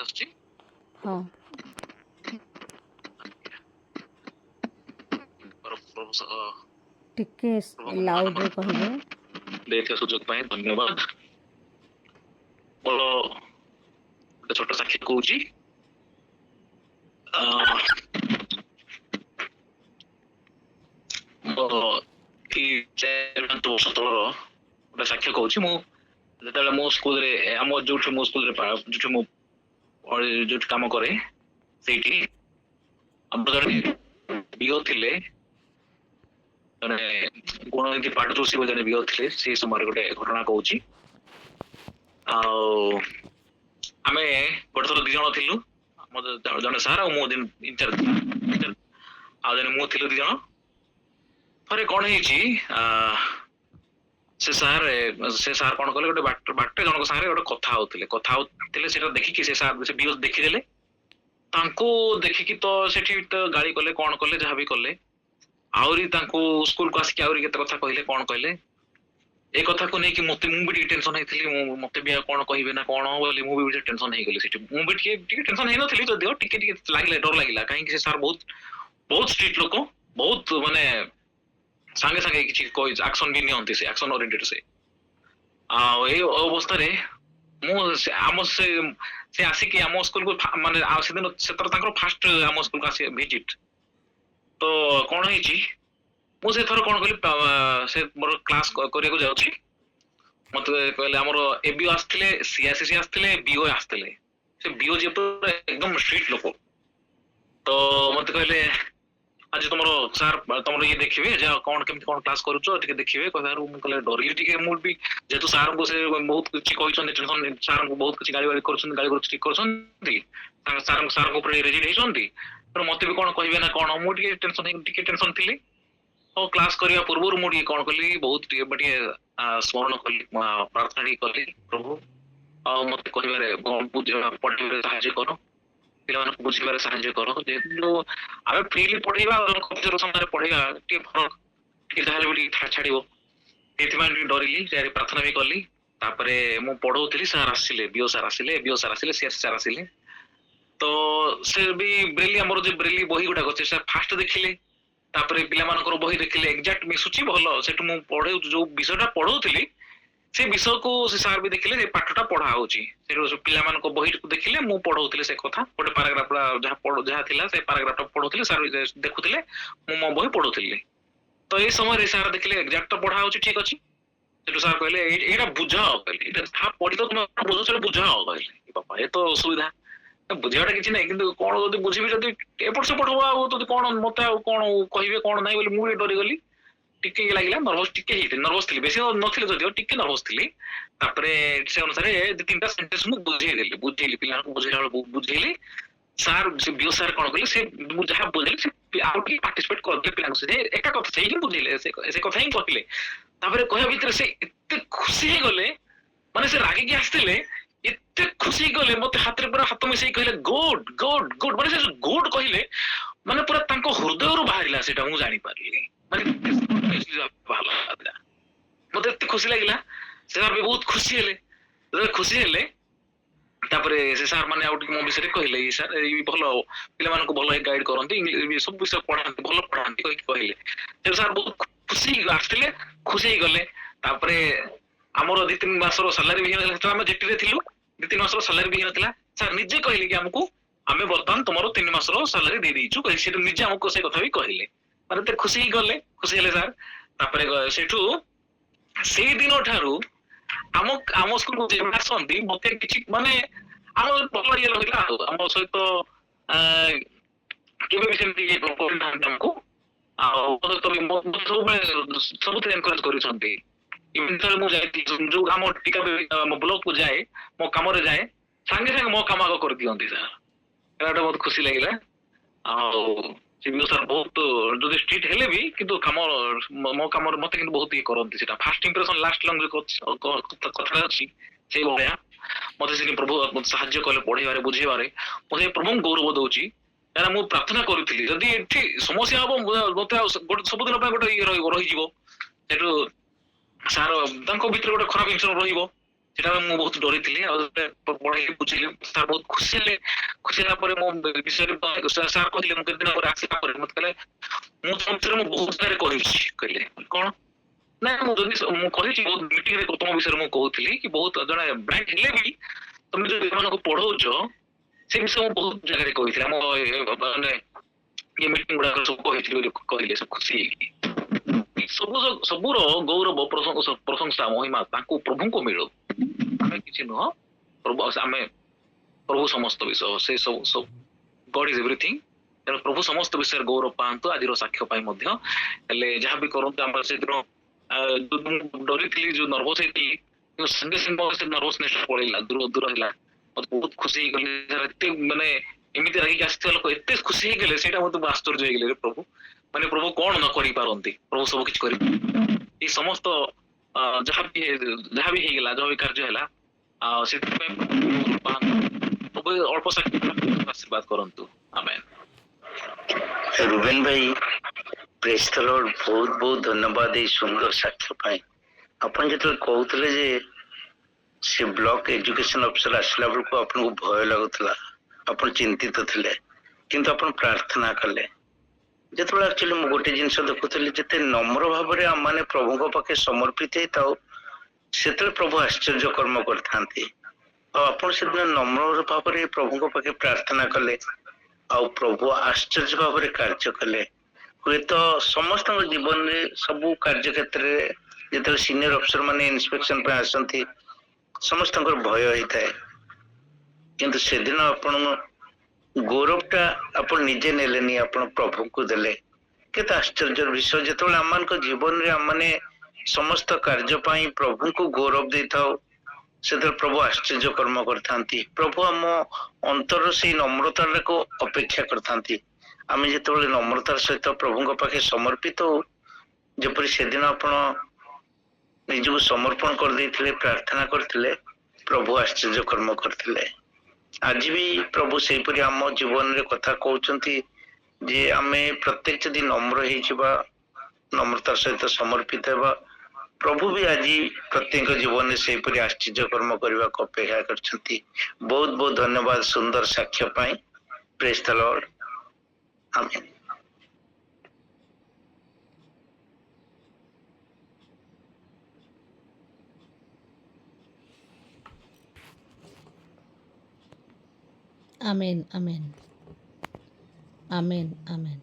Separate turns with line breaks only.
ଆସୁଛି।
ହଁ ଟିକେ ଲାଉଡରେ କହିବେ।
ଦେଇଥିବା ସୁଯୋଗ ପାଇଁ ଧନ୍ୟବାଦ। ମୋର ଗୋଟେ ଛୋଟ ସାକ୍ଷୀ କହୁଛି। ଏଇ 4-5 ବର୍ଷ ତଳର ଗୋଟେ ସାକ୍ଷ୍ୟ କହୁଛି। ମୁଁ ଯେତେବେଳେ ମୋ ସ୍କୁଲରେ ଆମ ଯୋଉଠି ମୋ ସ୍କୁଲରେ ଯୋଉଠି ମୁଁ ଯୋଉଠି କାମ କରେ ସେଇଠି ଆମର ଜଣେ ବିଓ ଥିଲେ, ଜଣେ ଗୁଣନିଧି ପାଟଜୋଶୀ ବୋଲି ଜଣେ ବିଓ ଥିଲେ। ସେଇ ସମୟରେ ଗୋଟେ ଘଟଣା କହୁଛି। ଆଉ ଆମେ ଗୋଟେ ଥର 2 ଜଣ ଥିଲୁ, ଜଣେ ସାର୍ ଆଉ ମୁଁ ଇନଚାର୍ଜ, ଆଉ ଜଣେ ମୁଁ ଥିଲୁ 2 ଜଣ। ଥରେ କଣ ହେଇଛି, ସେ ସାର୍ କଣ କଲେ, ଗୋଟେ ବାଟରେ ଜଣଙ୍କ ସାଙ୍ଗରେ ଗୋଟେ କଥା ହଉଥିଲେ ସେଟା ଦେଖିକି ସେ ସାର୍ ସେ ବିଓ ଦେଖିଦେଲେ। ତାଙ୍କୁ ଦେଖିକି ତ ସେଠି ତ ଗାଳି କଲେ, କଣ କଲେ, ଯାହାବି କଲେ। ଆହୁରି ତାଙ୍କୁ ସ୍କୁଲକୁ ଆସିକି ଆହୁରି କେତେ କଥା କହିଲେ, କଣ କହିଲେ। ଏ କଥାକୁ ନେଇକି ମୁଁ ବି ଟିକେ ଟେନସନ ହେଇଥିଲି। ମତେ ବି ଆଉ କଣ କହିବେ ନା କଣ ବୋଲି ମୁଁ ବି ଟିକେ ଟେନସନ ହେଇଗଲି। ସେଠି ମୁଁ ବି ଟିକେ ଟେନସନ ହେଇନଥିଲି, ଯଦିଓ ଟିକେ ଲାଗିଲା, ଡର ଲାଗିଲା। କାହିଁକି ସେ ସାର୍ ବହୁତ ଷ୍ଟ୍ରିକ୍ଟ ଲୋକ, ବହୁତ ମାନେ ସାଙ୍ଗେ ସାଙ୍ଗେ କିଛି ଆକ୍ସନ ବି ନିଅନ୍ତି, ସେ ଆକ୍ସନ ଓରିଏଣ୍ଟେଡ ସେ। ଆଉ ଏଇ ଅବସ୍ଥାରେ ମୁଁ ସେ ଆସିକି ଆମ ସ୍କୁଲକୁ ମାନେ ସେଦିନ ସେଥର ତାଙ୍କର ଫାଷ୍ଟ ଆମ ସ୍କୁଲକୁ ଆସିବେ ଭିଜିଟ। ତ କଣ ହେଇଛି, ମୁଁ ସେଥର କଣ କଲି, ସେ ମୋର କ୍ଲାସ କରିବାକୁ ଯାଉଛି, ମତେ କହିଲେ ଆମର ଏବିଓ ଆସିଥିଲେ, ସିଆସିସି ଆସିଥିଲେ, ବିଓ ଆସିଥିଲେ। ସେ ବିଓ ଯେହେତୁ ଏକଦମ ଷ୍ଟ୍ରିକ୍ଟ ଲୋକ, ତ ମତେ କହିଲେ ଆଜି ତମର ସାର୍ ତମର ଇଏ ଦେଖିବେ, ଯେ କଣ କେମିତି କଣ କ୍ଲାସ କରୁଛ ଟିକେ ଦେଖିବେ କହିବାରୁ ମୁଁ କହିଲେ ଡରିଲି ଟିକେ। ମୁଁ ବି ଯେହେତୁ ସାର୍ଙ୍କୁ ସେ ବହୁତ କିଛି କହିଛନ୍ତି, ସାର୍ଙ୍କୁ ବହୁତ କିଛି ଗାଳି କରୁଛନ୍ତି, କରୁଛନ୍ତି, ସାର୍ଙ୍କ ଉପରେ ରେଜିଡ୍ ହେଇଛନ୍ତି, ତେଣୁ ମତେ ବି କଣ କହିବେ ନା କଣ, ମୁଁ ଟିକେ ଟେନସନ ଥିଲି। ଆଉ କ୍ଲାସ କରିବା ପୂର୍ବରୁ ମୁଁ ଟିକେ କଣ କଲି, ବହୁତ ଟିକେ ସ୍ମରଣ କଲି, ପ୍ରାର୍ଥନା ଟିକେ କଲି, ପ୍ରଭୁ ଆଉ ମତେ କହିବାରେ ପଢିବାରେ ସାହାଯ୍ୟ କର, ପିଲାମାନଙ୍କୁ ବୁଝିବାରେ ସାହାଯ୍ୟ କର। ଯେହେତୁ ଆମେ ଫ୍ରିଲି ପଢେଇବା, ସାମ୍ନାରେ ପଢେଇବା ଟିକେ ଫରକ, ଟିକେ ଯାହାହେଲେ ବି ଟିକେ ଛାଡିବ। ସେଇଥିପାଇଁ ଟିକେ ଡରିଲି, ପ୍ରାର୍ଥନା ବି କଲି। ତାପରେ ମୁଁ ପଢଉଥିଲି, ସାର୍ ଆସିଲେ, ବିଓ ସାର୍ ଆସିଲେ, ସିଆସି ସାର୍ ଆସିଲେ। ତ ସେ ବି ବ୍ରେଲି, ଆମର ଯୋଉ ବ୍ରେଲି ବହି ଗୁଡାକ ଅଛି, ସେ ଫାଷ୍ଟ ଦେଖିଲେ। ତାପରେ ପିଲାମାନଙ୍କର ବହି ଦେଖିଲେ, ଏକ୍ଜାକ୍ଟ ମିଶୁଛି, ଭଲ। ସେଠୁ ମୁଁ ଯୋଉ ବିଷୟଟା ପଢଉଥିଲି ସେ ବିଷୟକୁ ସେ ସାର୍ ବି ଦେଖିଲେ, ସେ ପାଠଟା ପଢା ହଉଛି। ସେଠୁ ପିଲାମାନଙ୍କ ବହିକୁ ଦେଖିଲେ, ମୁଁ ପଢଉଥିଲି ସେ କଥା, ଗୋଟେ ପାରାଗ୍ରାଫ ଯାହା ଥିଲା ସେ ପାରାଗ୍ରାଫଟା ପଢଉଥିଲି, ସାର୍ ଦେଖୁଥିଲେ, ମୁଁ ମୋ ବହି ପଢଉଥିଲି। ତ ଏଇ ସମୟରେ ସାର୍ ଦେଖିଲେ ଏକ୍ଜାକ୍ଟ ତ ପଢା ହଉଛି, ଠିକ ଅଛି। ସେଠୁ ସାର୍ କହିଲେ ଏଇଟା ବୁଝାଅ, କହିଲେ ଏଇଟା ଯାହା ପଢିତ ତମେ ବୁଝୁଛ ବୁଝାଅ, କହିଲେ। ବାପା ଏ ତ ଅସୁବିଧା, ବୁଝିବାଟା କିଛି ନାହିଁ, କିନ୍ତୁ କଣ ଯଦି ବୁଝିବି, ଯଦି ଏପଟ ସେପଟ ହବ, ଆଉ ଯଦି କଣ ମତେ ଆଉ କଣ କହିବେ କଣ ନାହିଁ ବୋଲି ମୁଁ ବି ଡରିଗଲି। ଟିକେ ଇଏ ଲାଗିଲା, ନର୍ଭସ ଟିକେ ହେଇଥିଲି, ନର୍ଭସ ଥିଲି, ବେଶୀ ନଥିଲି ଯଦିଓ ଟିକେ ନର୍ଭସ ଥିଲି। ତାପରେ ସେ ଅନୁସାରେ 2-3ଟା ସେଣ୍ଟେନ୍ସ ମୁଁ ବୁଝେଇଲି ପିଲାମାନଙ୍କୁ, ବୁଝେଇଲା ବେଳକୁ ବୁଝେଇଲି। ସାର୍ ବିଓ ସାର୍ କଣ କଲେ, ସେ ମୁଁ ଯାହା ବୁଝେଇଲି ସେ ଆଉ ଟିକେ ପାର୍ଟିସିପେଟ କରିଥିଲେ ପିଲାଙ୍କ ସହିତ, ଏକା କଥା ସେଇ ହିଁ ବୁଝେଇଲେ, ସେ କଥା ହିଁ କହିଲେ। ତାପରେ କହିବା ଭିତରେ ସେ ଏତେ ଖୁସି ହେଇଗଲେ, ମାନେ ସେ ରାଗିକି ଆସିଥିଲେ, ଏତେ ଖୁସି ହେଇଗଲେ, ମତେ ହାତରେ ପୁରା ହାତ ମିଶେଇ କହିଲେ ଗୁଡ ଗୁଡ ଗୁଡ। ମାନେ ସେ ଗୁଡ କହିଲେ, ମାନେ ପୁରା ତାଙ୍କ ହୃଦୟରୁ ବାହାରିଲା, ସେଇଟା ମୁଁ ଜାଣିପାରିଲି। ମାନେ ମତେ ଏତେ ଖୁସି ଲାଗିଲା। ସେ ସାର୍ ବି ବହୁତ ଖୁସି ହେଲେ। ଖୁସି ହେଲେ ତାପରେ ସେ ସାର୍ ମାନେ ଆଉ ଟିକେ ମୋ ବିଷୟରେ କହିଲେ, ସାର୍ ଏଇ ଭଲ ପିଲାମାନଙ୍କୁ ଭଲ ଗାଇଡ କରନ୍ତି, ସବୁ ବିଷୟ ପଢାନ୍ତି, ଭଲ ପଢାନ୍ତି କହିଲେ। ସାର୍ ବହୁତ ଖୁସି ଆସିଥିଲେ, ଖୁସି ହେଇଗଲେ। ତାପରେ ଆମର 2-3 ମାସର ସାଲାରୀ ବି ହେଇନଥିଲା, ଆମେ ଜେଟିରେ ଥିଲୁ, 2-3 ମାସର ସାଲାରୀ ବି ହେଇନଥିଲା। ସାର୍ ନିଜେ କହିଲେ କି ଆମକୁ, ଆମେ ବର୍ତ୍ତମାନ ତମର 3 ମାସର ସାଲାରୀ ଦେଇଦେଇଛୁ, ସେଠୁ ନିଜେ ଆମକୁ ସେ କଥା ବି କହିଲେ। ମାନେ ଏତେ ଖୁସି ହେଇଗଲେ, ଖୁସି ହେଲେ ସାର୍। ତାପରେ ସେଇଠୁ ସେଇ ଦିନ ଠାରୁ ଆମ ସ୍କୁଲକୁ ଯେବେ ଆସନ୍ତି, ମତେ କିଛି ମାନେ ଆମ ଭଲ ଇଏ ରହିଲା। ଆଉ ଆମ ସହିତ କେବେ ବି ସେମିତି ଇଏ କରିନାହାନ୍ତି ଆମକୁ। ଆଉ ସବୁଥିରେ ଏନକରେଜ କରିଛନ୍ତି। ଯେତେବେଳେ ମୁଁ ଯାଇଥିଲି, ଯୋଉ ଆମ ଟିକା ମୋ ବ୍ଲକକୁ ଯାଏ, ମୋ କାମରେ ଯାଏ, ସାଙ୍ଗେ ସାଙ୍ଗେ ମୋ କାମ ଆଗ କରିଦିଅନ୍ତି ସାର୍। ଏଇଟା ବହୁତ ଖୁସି ଲାଗିଲା। ଆଉ ସିବିଓ ସାର୍ ବହୁତ ଯଦି ଷ୍ଟ୍ରିକ୍ଟ ହେଲେ ବି, କିନ୍ତୁ ମୋ କାମରେ ମତେ କିନ୍ତୁ ବହୁତ ଇଏ କରନ୍ତି। ସେଟା ଫାଷ୍ଟ ଇମ୍ପ୍ରେସନ ଲାଷ୍ଟ ଲଙ୍ଗ କଥା ଅଛି, ସେଇ ଭଳିଆ ମତେ ସେ ପ୍ରଭୁ ସାହାଯ୍ୟ କଲେ ପଢେଇବାରେ, ବୁଝେଇବାରେ। ମୁଁ ସେ ପ୍ରଭୁଙ୍କୁ ଗୌରବ ଦଉଛି। କାରଣ ମୁଁ ପ୍ରାର୍ଥନା କରୁଥିଲି, ଯଦି ଏଠି ସମସ୍ୟା ହବ, ମତେ ଆଉ ସବୁଦିନ ପାଇଁ ଗୋଟେ ଇଏ ରହିଯିବ। ସେଠୁ ସାର୍ ତାଙ୍କ ଭିତରେ ଗୋଟେ ଖରାପ ଜିନିଷ ରହିବ। ସେଟା ମୁଁ ବହୁତ ଡରିଥିଲି ଆଉ ପଢେଇଲି ବୁଝିଲି ସାର୍ ବହୁତ ଖୁସି ହେଲା ପରେ ମୋ ବିଷୟରେ ସାର୍ କହିଲେ ମୁଁ କେତେ ଦିନ ପରେ ଆସିଲା ପରେ ମତେ କହିଲେ ମୁଁ ତମ ବିଷୟରେ ମୁଁ ବହୁତ ଜାଗାରେ କହିଛି କହିଲେ କଣ ନା ମୁଁ ଯଦି ମୁଁ କହିଛି ବହୁତ ମିଟିଂରେ ତମ ବିଷୟରେ ମୁଁ କହୁଥିଲି କି ବହୁତ ଜଣେ ବ୍ରାଇଟ୍ ହେଲେ ବି ତମେ ଯଦି ଏମାନଙ୍କୁ ପଢଉଛ ସେ ବିଷୟ ମୁଁ ବହୁତ ଜାଗାରେ କହିଥିଲି ଆମ ମାନେ ଇଏ ମିଟିଂ ଗୁଡାକ ସବୁ କହିଥିଲି ବୋଲି କହିଲେ ସବୁ ଖୁସି ହେଇକି ସବୁର ଗୌରବ ପ୍ରଶଂସା ମହିମା ତାଙ୍କୁ ପ୍ରଭୁଙ୍କୁ ମିଳୁ ଆମେ କିଛି ନୁହଁ ପ୍ରଭୁ ଆମେ ପ୍ରଭୁ ସମସ୍ତ ବିଷୟ ସେ ସବୁ ଗଡ୍ ଇଜ ଏଭ୍ରିଥିଙ୍ଗ ତେଣୁ ପ୍ରଭୁ ସମସ୍ତ ବିଷୟରେ ଗୌରବ ପାଆନ୍ତୁ ଆଜିର ସାକ୍ଷ୍ୟ ପାଇଁ ମଧ୍ୟ ହେଲେ ଯାହା ବି କରନ୍ତୁ ଆମର ସେଦିନ ମୁଁ ଡରିଥିଲି ଯୋଉ ନର୍ଭସ ହେଇଥିଲି କିନ୍ତୁ ସାଙ୍ଗେ ସାଙ୍ଗେ ସେ ନର୍ଭସନେସ୍ ପଳେଇଲା ଦୂର ହେଲା ମତେ ବହୁତ ଖୁସି ହେଇଗଲି ଏତେ ମାନେ ଏମିତି ରାଗିକି ଆସିଥିବା ଲୋକ ଏତେ ଖୁସି ହେଇଗଲେ ସେଇଟା ମତେ ଆଶ୍ଚର୍ଯ୍ୟ ହେଇଗଲେ ରେ ପ୍ରଭୁ ମାନେ ପ୍ରଭୁ କଣ ନ କରିପାରନ୍ତି ପ୍ରଭୁ ସବୁ କିଛି କରି ଏଇ ସମସ୍ତ ଯାହାବି ହେଇଗଲା ଯାହା ବି କାର୍ଯ୍ୟ ହେଲା ସେଥିପାଇଁ ପ୍ରଭୁ ଅଳ୍ପ ଆଶୀର୍ବାଦ କରନ୍ତୁ ଆମେନ୍।
ରୁବେନ ଭାଇ ପ୍ରେଜ ଦ ଲର୍ଡ ବହୁତ ବହୁତ ଧନ୍ୟବାଦ ଏଇ ସୁନ୍ଦର ସାକ୍ଷ୍ୟ ପାଇଁ। ଆପଣ ଯେତେବେଳେ କହୁଥିଲେ ଯେ ସେ ବ୍ଲକ ଏଜୁକେସନ ଅଫିସର ଆସିଲା ବେଳକୁ ଆପଣଙ୍କୁ ଭୟ ଲାଗୁଥିଲା ଆପଣ ଚିନ୍ତିତ ଥିଲେ କିନ୍ତୁ ଆପଣ ପ୍ରାର୍ଥନା କଲେ ଯେତେବେଳେ ଆକ୍ଚୁଆଲି ମୁଁ ଗୋଟେ ଜିନିଷ ଦେଖୁଥିଲି ଯେତେ ନମ୍ର ଭାବରେ ଆମମାନେ ପ୍ରଭୁଙ୍କ ପାଖେ ସମର୍ପିତ ହେଇଥାଉ ସେତେବେଳେ ପ୍ରଭୁ ଆଶ୍ଚର୍ଯ୍ୟ କର୍ମ କରିଥାନ୍ତି ଆଉ ଆପଣ ସେଦିନ ନମ୍ର ଭାବରେ ପ୍ରଭୁଙ୍କ ପାଖେ ପ୍ରାର୍ଥନା କଲେ ଆଉ ପ୍ରଭୁ ଆଶ୍ଚର୍ଯ୍ୟ ଭାବରେ କାର୍ଯ୍ୟ କଲେ। ହୁଏତ ସମସ୍ତଙ୍କ ଜୀବନରେ ସବୁ କାର୍ଯ୍ୟ କ୍ଷେତ୍ରରେ ଯେତେବେଳେ ସିନିୟର ଅଫିସର ମାନେ ଇନ୍ସପେକ୍ସନ ପାଇଁ ଆସନ୍ତି ସମସ୍ତଙ୍କର ଭୟ ହେଇଥାଏ କିନ୍ତୁ ସେଦିନ ଆପଣ ଗୌରବଟା ଆପଣ ନିଜେ ନେଲେନି ଆପଣ ପ୍ରଭୁଙ୍କୁ ଦେଲେ କେତେ ଆଶ୍ଚର୍ଯ୍ୟର ବିଷୟ ଯେତେବେଳେ ଆମମାନଙ୍କ ଜୀବନରେ ଆମମାନେ ସମସ୍ତ କାର୍ଯ୍ୟ ପାଇଁ ପ୍ରଭୁଙ୍କୁ ଗୌରବ ଦେଇଥାଉ ସେତେବେଳେ ପ୍ରଭୁ ଆଶ୍ଚର୍ଯ୍ୟ କର୍ମ କରିଥାନ୍ତି ପ୍ରଭୁ ଆମ ଅନ୍ତର ସେଇ ନମ୍ରତାକୁ ଅପେକ୍ଷା କରିଥାନ୍ତି ଆମେ ଯେତେବେଳେ ନମ୍ରତାର ସହିତ ପ୍ରଭୁଙ୍କ ପାଖେ ସମର୍ପିତ ହଉ ଯେପରି ସେଦିନ ଆପଣ ନିଜକୁ ସମର୍ପଣ କରିଦେଇଥିଲେ ପ୍ରାର୍ଥନା କରିଥିଲେ ପ୍ରଭୁ ଆଶ୍ଚର୍ଯ୍ୟ କର୍ମ କରିଥିଲେ ଆଜି ବି ପ୍ରଭୁ ସେହିପରି ଆମ ଜୀବନରେ କଥା କହୁଛନ୍ତି ଯେ ଆମେ ପ୍ରତ୍ୟେକ ଯଦି ନମ୍ର ହେଇଯିବା ନମ୍ରତାର ସହିତ ସମର୍ପିତ ହେବା ପ୍ରଭୁ ବି ଆଜି ପ୍ରତ୍ୟେକ ଜୀବନରେ ସେହିପରି ଆଶ୍ଚର୍ଯ୍ୟ କର୍ମ କରିବାକୁ ଅପେକ୍ଷା କରିଛନ୍ତି। ବହୁତ ବହୁତ ଧନ୍ୟବାଦ ସୁନ୍ଦର ସାକ୍ଷ୍ୟ ପାଇଁ praise the Lord amen.
Amen amen amen amen.